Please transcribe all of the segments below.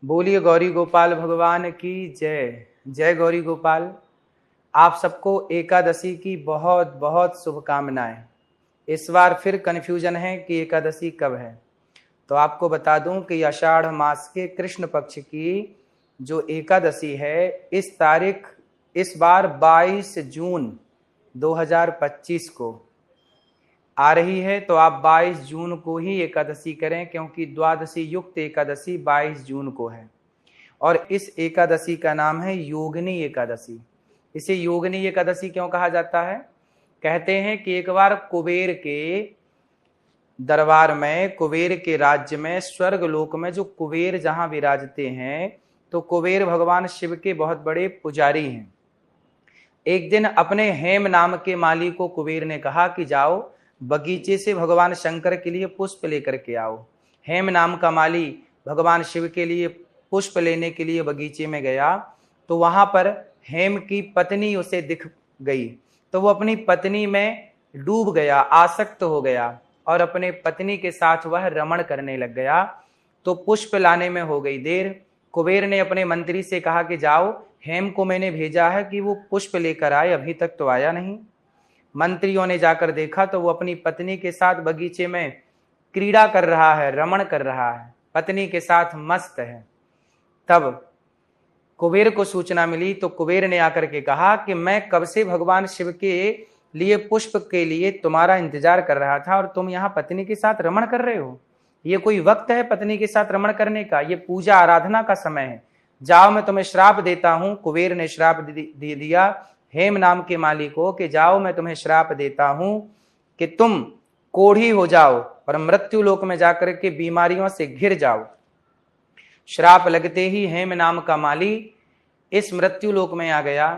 बोलिए गौरी गोपाल भगवान की जय। जय गौरी गोपाल। आप सबको एकादशी की बहुत बहुत शुभकामनाएं। इस बार फिर कन्फ्यूजन है कि एकादशी कब है। तो आपको बता दूं कि आषाढ़ मास के कृष्ण पक्ष की जो एकादशी है, इस तारीख इस बार 22 जून 2025 को आ रही है। तो आप 22 जून को ही एकादशी करें, क्योंकि द्वादशी युक्त एकादशी 22 जून को है। और इस एकादशी का नाम है योगिनी एकादशी। इसे योगिनी एकादशी क्यों कहा जाता है? कहते हैं कि एक बार कुबेर के दरबार में, कुबेर के राज्य में, स्वर्ग लोक में जो कुबेर जहां विराजते हैं, तो कुबेर भगवान शिव के बहुत बड़े पुजारी हैं। एक दिन अपने हेम नाम के माली को कुबेर ने कहा कि जाओ बगीचे से भगवान शंकर के लिए पुष्प लेकर के आओ। हेम नाम का माली भगवान शिव के लिए पुष्प लेने के लिए बगीचे में गया, तो वहां पर हेम की पत्नी उसे दिख गई। तो वो अपनी पत्नी में डूब गया, आसक्त हो गया और अपने पत्नी के साथ वह रमण करने लग गया। तो पुष्प लाने में हो गई देर। कुबेर ने अपने मंत्री से कहा कि जाओ, हेम को मैंने भेजा है कि वो पुष्प लेकर आए, अभी तक तो आया नहीं। मंत्रियों ने जाकर देखा तो वो अपनी पत्नी के साथ बगीचे में क्रीड़ा कर रहा है, रमण कर रहा है, पत्नी के साथ मस्त है। तब कुबेर को सूचना मिली तो कुबेर ने आकर के कहा कि मैं कब से भगवान शिव के लिए पुष्प के लिए तुम्हारा इंतजार कर रहा था और तुम यहाँ पत्नी के साथ रमण कर रहे हो। ये कोई वक्त है पत्नी के साथ रमण करने का? ये पूजा आराधना का समय है। जाओ, मैं तुम्हें श्राप देता हूं। कुबेर ने श्राप दे दिया हेम नाम के माली को कि जाओ, मैं तुम्हें श्राप देता हूं कि तुम कोढ़ी हो जाओ और मृत्यु लोक में जाकर के बीमारियों से घिर जाओ। श्राप लगते ही हेम नाम का माली इस मृत्यु लोक में आ गया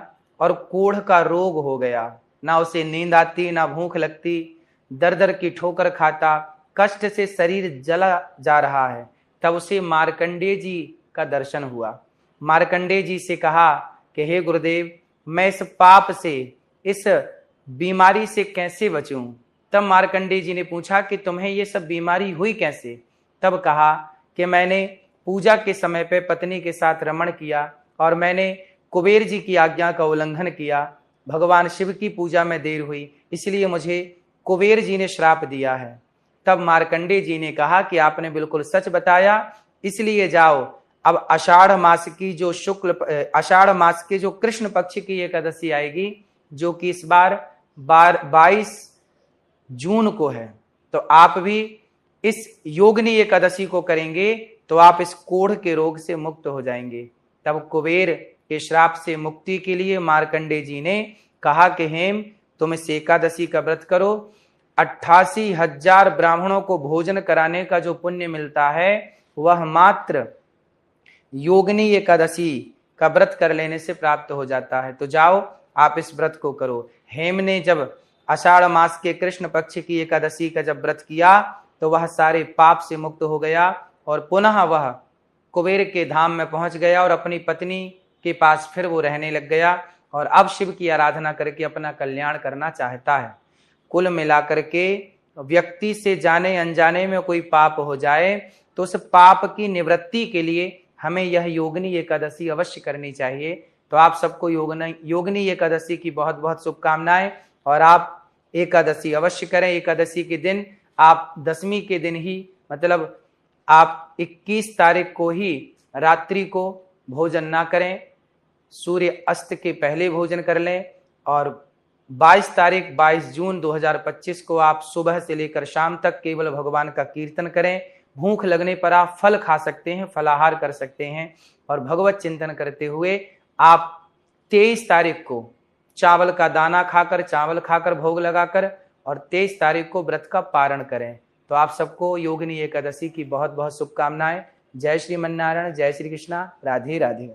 और कोढ़ का रोग हो गया। ना उसे नींद आती, ना भूख लगती, दर दर की ठोकर खाता, कष्ट से शरीर जला जा रहा है। तब उसे मार्कंडेय जी का दर्शन हुआ। मार्कंडेय जी से कहा कि हे गुरुदेव, मैं इस पाप से, इस बीमारी से कैसे बचूं? तब मार्कंडेय जी ने पूछा कि तुम्हें ये सब बीमारी हुई कैसे? तब कहा कि मैंने पूजा के समय पे पत्नी के साथ रमण किया और मैंने कुबेर जी की आज्ञा का उल्लंघन किया। भगवान शिव की पूजा में देर हुई, इसलिए मुझे कुबेर जी ने श्राप दिया है। तब मार्कंडेय जी ने कहा कि आपने बिल्कुल सच बताया, इसलिए जाओ, अब आषाढ़ मास की जो आषाढ़ मास के जो कृष्ण पक्ष की एकादशी आएगी, जो कि इस बार 22 जून को है, तो आप भी इस योगिनी एकादशी को करेंगे तो आप इस कोढ़ के रोग से मुक्त हो जाएंगे। तब कुबेर के श्राप से मुक्ति के लिए मार्कंडेय जी ने कहा कि हेम, तुम इस एकादशी का व्रत करो। 88,000 ब्राह्मणों को भोजन कराने का जो पुण्य मिलता है, वह मात्र योगिनी एकादशी का व्रत कर लेने से प्राप्त हो जाता है। तो जाओ, आप इस व्रत को करो। हेम ने जब आषाढ़ मास के कृष्ण पक्ष की एकादशी का जब व्रत किया, तो वह सारे पाप से मुक्त हो गया और पुनः वह कुबेर के धाम में पहुंच गया और अपनी पत्नी के पास फिर वो रहने लग गया और अब शिव की आराधना करके अपना कल्याण करना चाहता है। कुल मिलाकर के व्यक्ति से जाने अनजाने में कोई पाप हो जाए तो उस पाप की निवृत्ति के लिए हमें यह योगिनी एकादशी अवश्य करनी चाहिए। तो आप सबको योगिनी एकादशी की बहुत बहुत शुभकामनाएं और आप एकादशी अवश्य करें। एकादशी के दिन आप दशमी के दिन ही, मतलब आप 21 तारीख को ही रात्रि को भोजन ना करें, सूर्य अस्त के पहले भोजन कर लें और 22 तारीख 22 जून 2025 को आप सुबह से लेकर शाम तक केवल भगवान का कीर्तन करें। भूख लगने पर आप फल खा सकते हैं, फलाहार कर सकते हैं और भगवत चिंतन करते हुए आप 23 तारीख को चावल का दाना खाकर, चावल खाकर भोग लगाकर और 23 तारीख को व्रत का पारण करें। तो आप सबको योगिनी एकादशी की बहुत बहुत शुभकामनाएं। जय श्री मन्नारायण, जय श्री कृष्णा, राधे राधे।